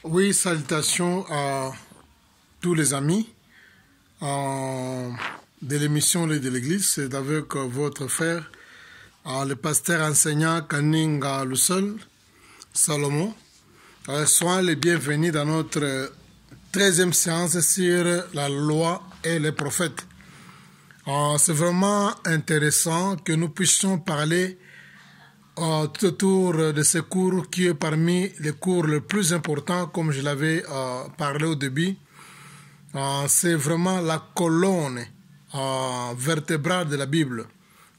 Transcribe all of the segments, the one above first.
Oui, salutations à tous les amis de l'émission de l'Église. C'est avec votre frère, le pasteur enseignant Kaninga le seul, Salomon. Soyez les bienvenus dans notre 13e séance sur la loi et les prophètes. C'est vraiment intéressant que nous puissions parler tout autour de ce cours qui est parmi les cours les plus importants, comme je l'avais parlé au début. C'est vraiment la colonne vertébrale de la Bible,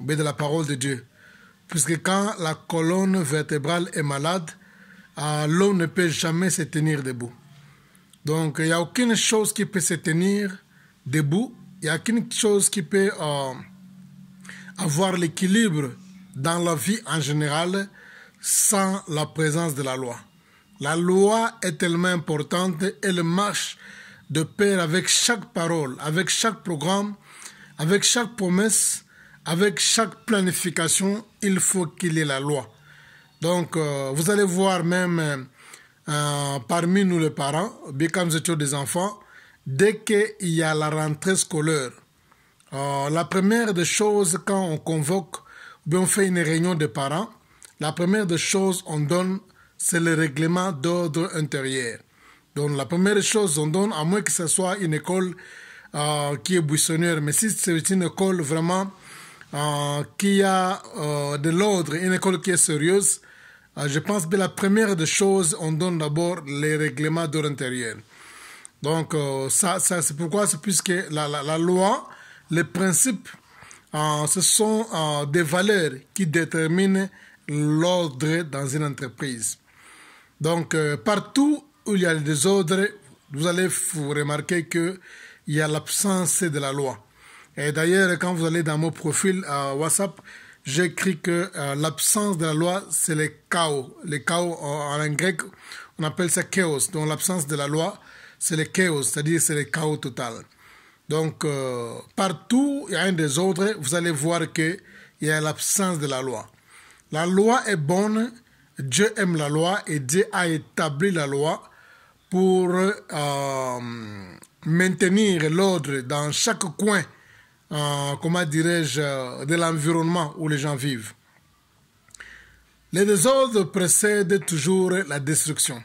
ou de la parole de Dieu. Puisque quand la colonne vertébrale est malade, l'homme ne peut jamais se tenir debout. Donc il n'y a aucune chose qui peut se tenir debout, il n'y a aucune chose qui peut avoir l'équilibre dans la vie en général sans la présence de la loi. La loi est tellement importante, elle marche de pair avec chaque parole, avec chaque programme, avec chaque promesse, avec chaque planification, il faut qu'il y ait la loi. Donc vous allez voir même parmi nous les parents, bien quand nous étions des enfants, dès qu'il y a la rentrée scolaire, la première des choses quand on convoque on fait une réunion de parents, la première des choses on donne, c'est le règlement d'ordre intérieur. Donc la première chose on donne, à moins que ce soit une école qui est buissonnière, mais si c'est une école vraiment qui a de l'ordre, une école qui est sérieuse, je pense que la première des choses, on donne d'abord les règlements d'ordre intérieur. Donc ça c'est pourquoi, c'est puisque la loi, les principes, ce sont des valeurs qui déterminent l'ordre dans une entreprise. Donc, partout où il y a des désordres, vous allez vous remarquer qu'il y a l'absence de la loi. Et d'ailleurs, quand vous allez dans mon profil WhatsApp, j'écris que l'absence de la loi, c'est le chaos. Le chaos, en grec, on appelle ça chaos. Donc, l'absence de la loi, c'est le chaos, c'est-à-dire c'est le chaos total. Donc, partout, il y a un désordre, vous allez voir qu'il y a l'absence de la loi. La loi est bonne, Dieu aime la loi et Dieu a établi la loi pour maintenir l'ordre dans chaque coin, comment dirais-je, de l'environnement où les gens vivent. Les désordres précèdent toujours la destruction.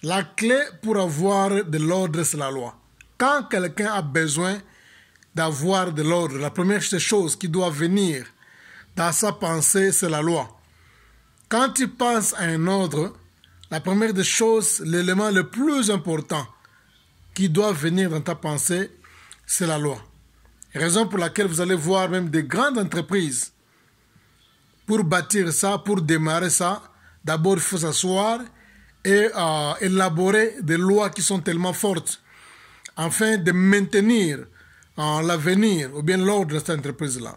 La clé pour avoir de l'ordre, c'est la loi. Quand quelqu'un a besoin d'avoir de l'ordre, la première chose qui doit venir dans sa pensée, c'est la loi. Quand tu penses à un ordre, la première des choses, l'élément le plus important qui doit venir dans ta pensée, c'est la loi. Raison pour laquelle vous allez voir même des grandes entreprises. Pour bâtir ça, pour démarrer ça, d'abord il faut s'asseoir et élaborer des lois qui sont tellement fortes afin de maintenir l'avenir ou bien l'ordre de cette entreprise-là.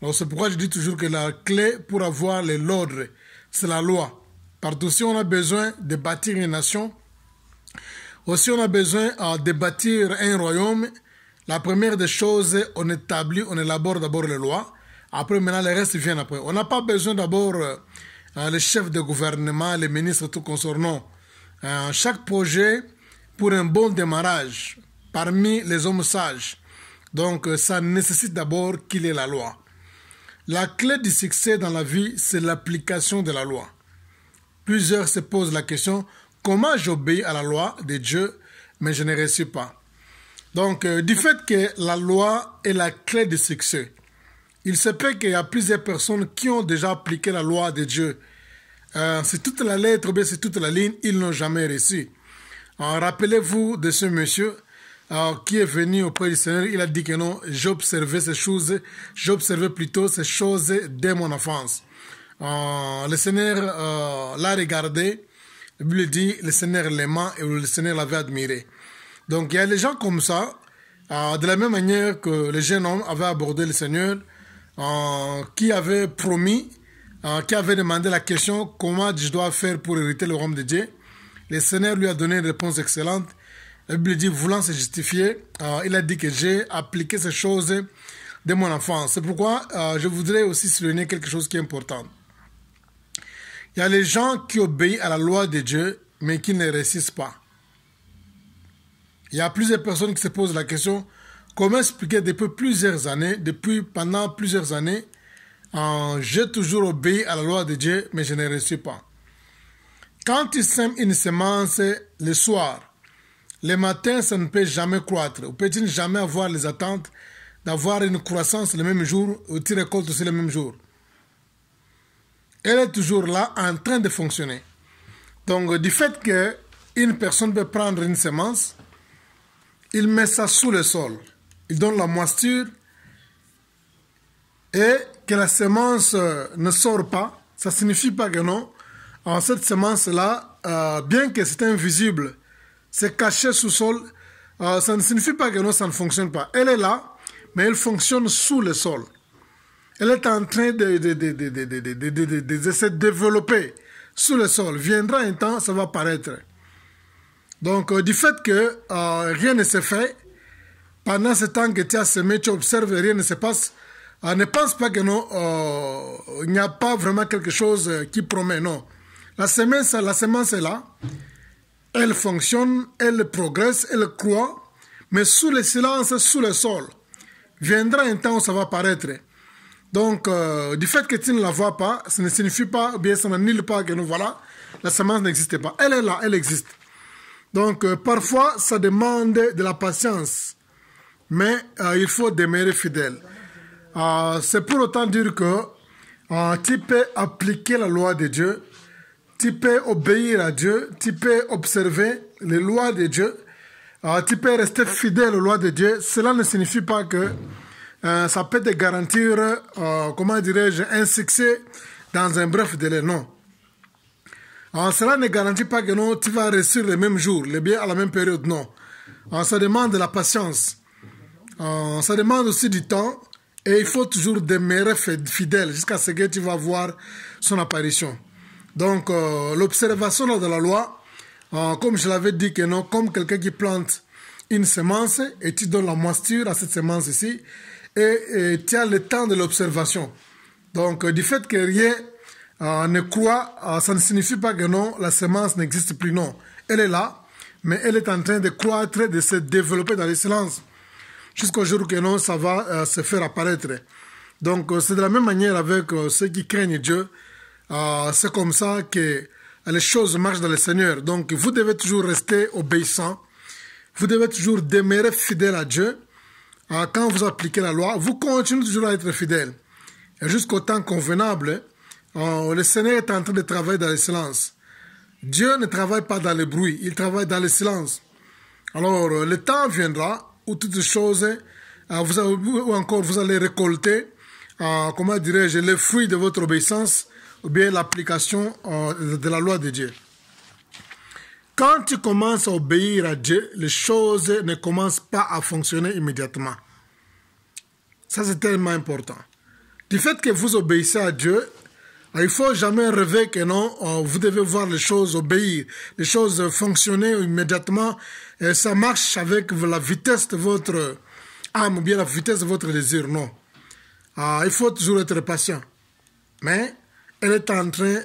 Donc c'est pourquoi je dis toujours que la clé pour avoir l'ordre, c'est la loi. Partout, si on a besoin de bâtir une nation, aussi on a besoin de bâtir un royaume, la première des choses, on établit, on élabore d'abord les lois. Après, maintenant, le reste vient après. On n'a pas besoin d'abord les chefs de gouvernement, les ministres, tout concernant. Chaque projet, pour un bon démarrage, parmi les hommes sages, donc ça nécessite d'abord qu'il y ait la loi. La clé du succès dans la vie, c'est l'application de la loi. Plusieurs se posent la question, comment j'obéis à la loi de Dieu, mais je ne réussis pas. Donc, du fait que la loi est la clé du succès, il se peut qu'il y a plusieurs personnes qui ont déjà appliqué la loi de Dieu. C'est toute la lettre, ou bien c'est toute la ligne, ils n'ont jamais réussi. Rappelez-vous de ce monsieur qui est venu auprès du Seigneur, il a dit que non, j'observais ces choses, j'observais plutôt ces choses dès mon enfance. Le Seigneur l'a regardé, la Bible dit, le Seigneur l'aimait et le Seigneur l'avait admiré. Donc il y a des gens comme ça, de la même manière que le jeune homme avait abordé le Seigneur, qui avait promis, qui avait demandé la question, comment je dois faire pour hériter le royaume de Dieu. Le Seigneur lui a donné une réponse excellente. La Bible dit, voulant se justifier, il a dit que j'ai appliqué ces choses de mon enfance. C'est pourquoi je voudrais aussi souligner quelque chose qui est important. Il y a les gens qui obéissent à la loi de Dieu, mais qui ne réussissent pas. Il y a plusieurs personnes qui se posent la question, comment expliquer pendant plusieurs années, j'ai toujours obéi à la loi de Dieu, mais je ne réussis pas. Quand tu sèmes une semence le soir, le matin, ça ne peut jamais croître. Ou peut-il jamais avoir les attentes d'avoir une croissance le même jour ou tu récoltes aussi le même jour. Elle est toujours là en train de fonctionner. Donc, du fait qu'une personne peut prendre une semence, il met ça sous le sol. Il donne la moisture et que la semence ne sort pas, ça ne signifie pas que non. En cette semence-là, bien que c'est invisible, c'est caché sous le sol, ça ne signifie pas que non, ça ne fonctionne pas. Elle est là, mais elle fonctionne sous le sol. Elle est en train de se développer sous le sol. Viendra un temps, ça va paraître. Donc, du fait que rien ne se fait, pendant ce temps que tu as semé, tu observes et rien ne se passe, ne pense pas que non, il n'y a pas vraiment quelque chose qui promet, non. La semence est là, elle fonctionne, elle progresse, elle croît, mais sous le silence, sous le sol. Viendra un temps où ça va paraître. Donc, du fait que tu ne la vois pas, ça ne signifie pas, ou bien ça n'annule pas que nous voilà, la semence n'existe pas. Elle est là, elle existe. Donc, parfois, ça demande de la patience, mais il faut demeurer fidèle. C'est pour autant dire que tu peux appliquer la loi de Dieu, tu peux obéir à Dieu, tu peux observer les lois de Dieu, tu peux rester fidèle aux lois de Dieu. Cela ne signifie pas que ça peut te garantir, comment dirais-je, un succès dans un bref délai, non. Cela ne garantit pas que non, tu vas réussir le même jour, le bien à la même période, non. Ça demande de la patience. Ça demande aussi du temps et il faut toujours demeurer fidèle jusqu'à ce que tu vas voir son apparition. Donc, l'observation de la loi, comme je l'avais dit que non, comme quelqu'un qui plante une semence et tu donnes la moisture à cette semence ici et tu as le temps de l'observation. Donc, du fait que rien ne croit, ça ne signifie pas que non, la semence n'existe plus, non. Elle est là, mais elle est en train de croître, de se développer dans le silence. Jusqu'au jour que non, ça va se faire apparaître. Donc, c'est de la même manière avec ceux qui craignent Dieu. C'est comme ça que les choses marchent dans le Seigneur. Donc, vous devez toujours rester obéissant. Vous devez toujours demeurer fidèle à Dieu. Quand vous appliquez la loi, vous continuez toujours à être fidèle. Et jusqu'au temps convenable, le Seigneur est en train de travailler dans le silence. Dieu ne travaille pas dans le bruit, il travaille dans le silence. Alors, le temps viendra où toutes les choses, ou encore vous allez récolter, comment dirais-je, les fruits de votre obéissance, ou bien l'application de la loi de Dieu. Quand tu commences à obéir à Dieu, les choses ne commencent pas à fonctionner immédiatement. Ça, c'est tellement important. Du fait que vous obéissez à Dieu, il ne faut jamais rêver que non, vous devez voir les choses obéir, les choses fonctionner immédiatement. Et ça marche avec la vitesse de votre âme ou bien la vitesse de votre désir. Non. Il faut toujours être patient. Mais elle est en train,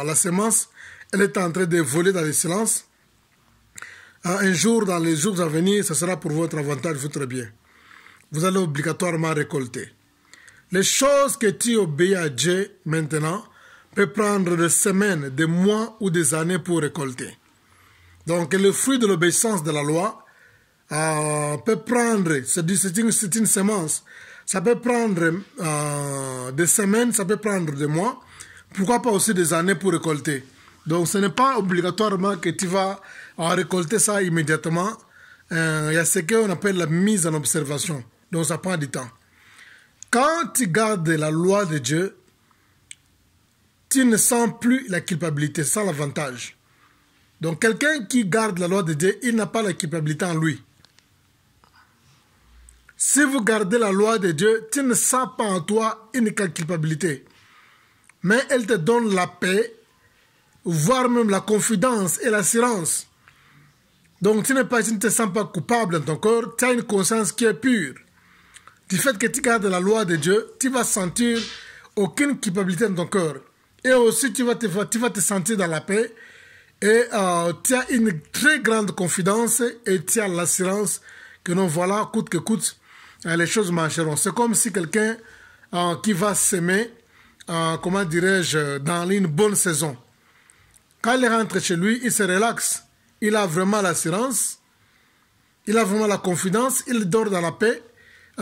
la semence, elle est en train de voler dans le silence. Un jour, dans les jours à venir, ce sera pour votre avantage, votre bien. Vous allez obligatoirement récolter. Les choses que tu obéis à Dieu maintenant peuvent prendre des semaines, des mois ou des années pour récolter. Donc, le fruit de l'obéissance de la loi peut prendre, c'est une semence, ça peut prendre des semaines, ça peut prendre des mois, pourquoi pas aussi des années pour récolter. Donc, ce n'est pas obligatoirement que tu vas récolter ça immédiatement. Il y a ce qu'on appelle la mise en observation. Donc, ça prend du temps. Quand tu gardes la loi de Dieu, tu ne sens plus la culpabilité, c'est ça l'avantage. Donc, quelqu'un qui garde la loi de Dieu, il n'a pas la culpabilité en lui. Si vous gardez la loi de Dieu, tu ne sens pas en toi une culpabilité. Mais elle te donne la paix, voire même la confidence et l'assurance. Donc, tu ne te sens pas coupable dans ton corps, tu as une conscience qui est pure. Du fait que tu gardes la loi de Dieu, tu vas sentir aucune culpabilité dans ton cœur. Et aussi, tu vas te sentir dans la paix Et tu as une très grande confidence et tu as l'assurance que non, voilà, coûte que coûte, les choses marcheront. C'est comme si quelqu'un qui va s'aimer, comment dirais-je, dans une bonne saison. Quand il rentre chez lui, il se relaxe. Il a vraiment l'assurance, il a vraiment la confidence, il dort dans la paix,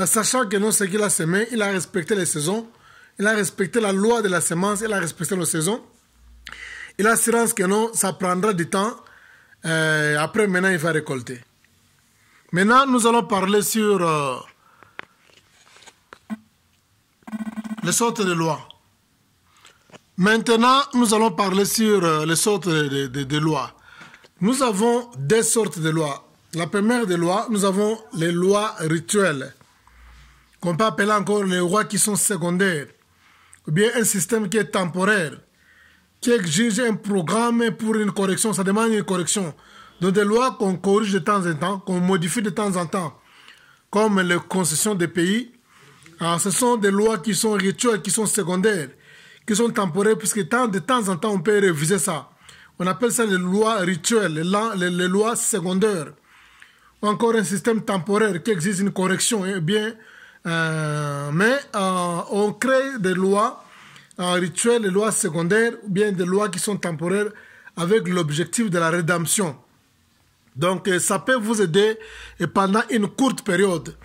sachant que non, ce qu'il a semé, il a respecté les saisons, il a respecté la loi de la semence, il a respecté les saisons. Il a l'assurance que non, ça prendra du temps. Après, maintenant, il va récolter. Maintenant, nous allons parler sur les sortes de lois. Maintenant, nous allons parler sur les sortes de lois. Nous avons deux sortes de lois. La première des lois, nous avons les lois rituelles, qu'on peut appeler encore les lois qui sont secondaires, ou bien un système qui est temporaire, qui exige un programme pour une correction, ça demande une correction. Donc des lois qu'on corrige de temps en temps, qu'on modifie de temps en temps, comme les concessions des pays. Alors, ce sont des lois qui sont rituelles, qui sont secondaires, qui sont temporaires, puisque de temps en temps, on peut réviser ça. On appelle ça les lois rituelles, les lois secondaires. Ou encore un système temporaire qui exige une correction. Eh bien, mais on crée des lois rituelles, des lois secondaires, ou bien des lois qui sont temporaires avec l'objectif de la rédemption. Donc, ça peut vous aider pendant une courte période.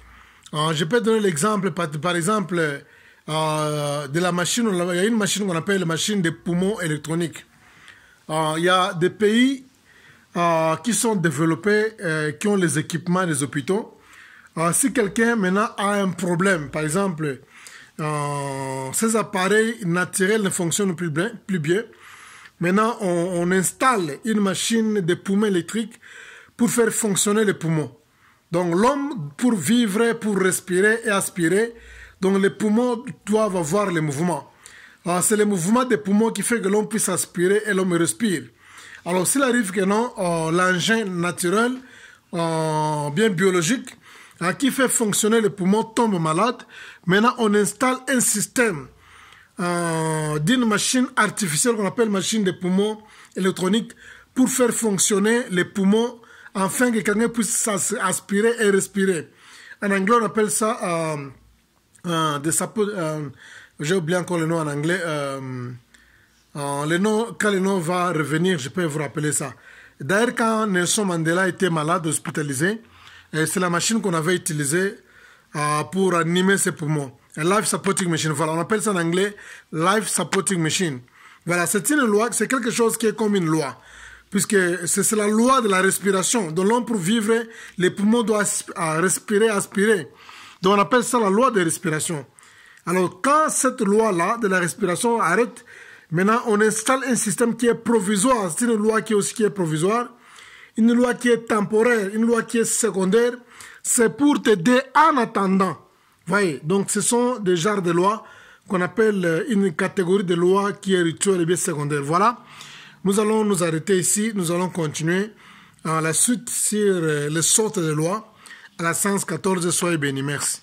Je peux donner l'exemple, par exemple, de la machine. Il y a une machine qu'on appelle la machine des poumons électroniques. Il y a des pays qui sont développés, qui ont les équipements des hôpitaux. Si quelqu'un maintenant a un problème, par exemple, ces appareils naturels ne fonctionnent plus bien, maintenant on installe une machine de poumons électriques pour faire fonctionner les poumons. Donc l'homme, pour vivre, pour respirer et aspirer, donc les poumons doivent avoir les mouvements. C'est le mouvement des poumons qui fait que l'homme puisse aspirer et l'homme respire. Alors s'il arrive que non, l'engin naturel, bien biologique, qui fait fonctionner les poumons tombe malade, maintenant on installe un système d'une machine artificielle qu'on appelle machine des poumons électroniques pour faire fonctionner les poumons afin que quelqu'un puisse aspirer et respirer. En anglais, on appelle ça j'ai oublié encore le nom en anglais. Quand le nom va revenir, je peux vous rappeler ça. D'ailleurs, quand Nelson Mandela était malade, hospitalisé, c'est la machine qu'on avait utilisée pour animer ses poumons. Un life supporting machine. Voilà, on appelle ça en anglais life supporting machine. Voilà, c'est une loi, c'est quelque chose qui est comme une loi. Puisque c'est la loi de la respiration. Donc l'homme, pour vivre, les poumons doivent respirer, aspirer. Donc on appelle ça la loi de respiration. Alors quand cette loi-là de la respiration arrête, maintenant on installe un système qui est provisoire. C'est une loi qui est provisoire, une loi qui est temporaire, une loi qui est secondaire. C'est pour t'aider en attendant. Voyez, donc ce sont des genres de lois qu'on appelle une catégorie de lois qui est rituelle et bien secondaire. Voilà. Nous allons nous arrêter ici, nous allons continuer la suite sur les sortes de lois à la séance 14. Soyez bénis, merci.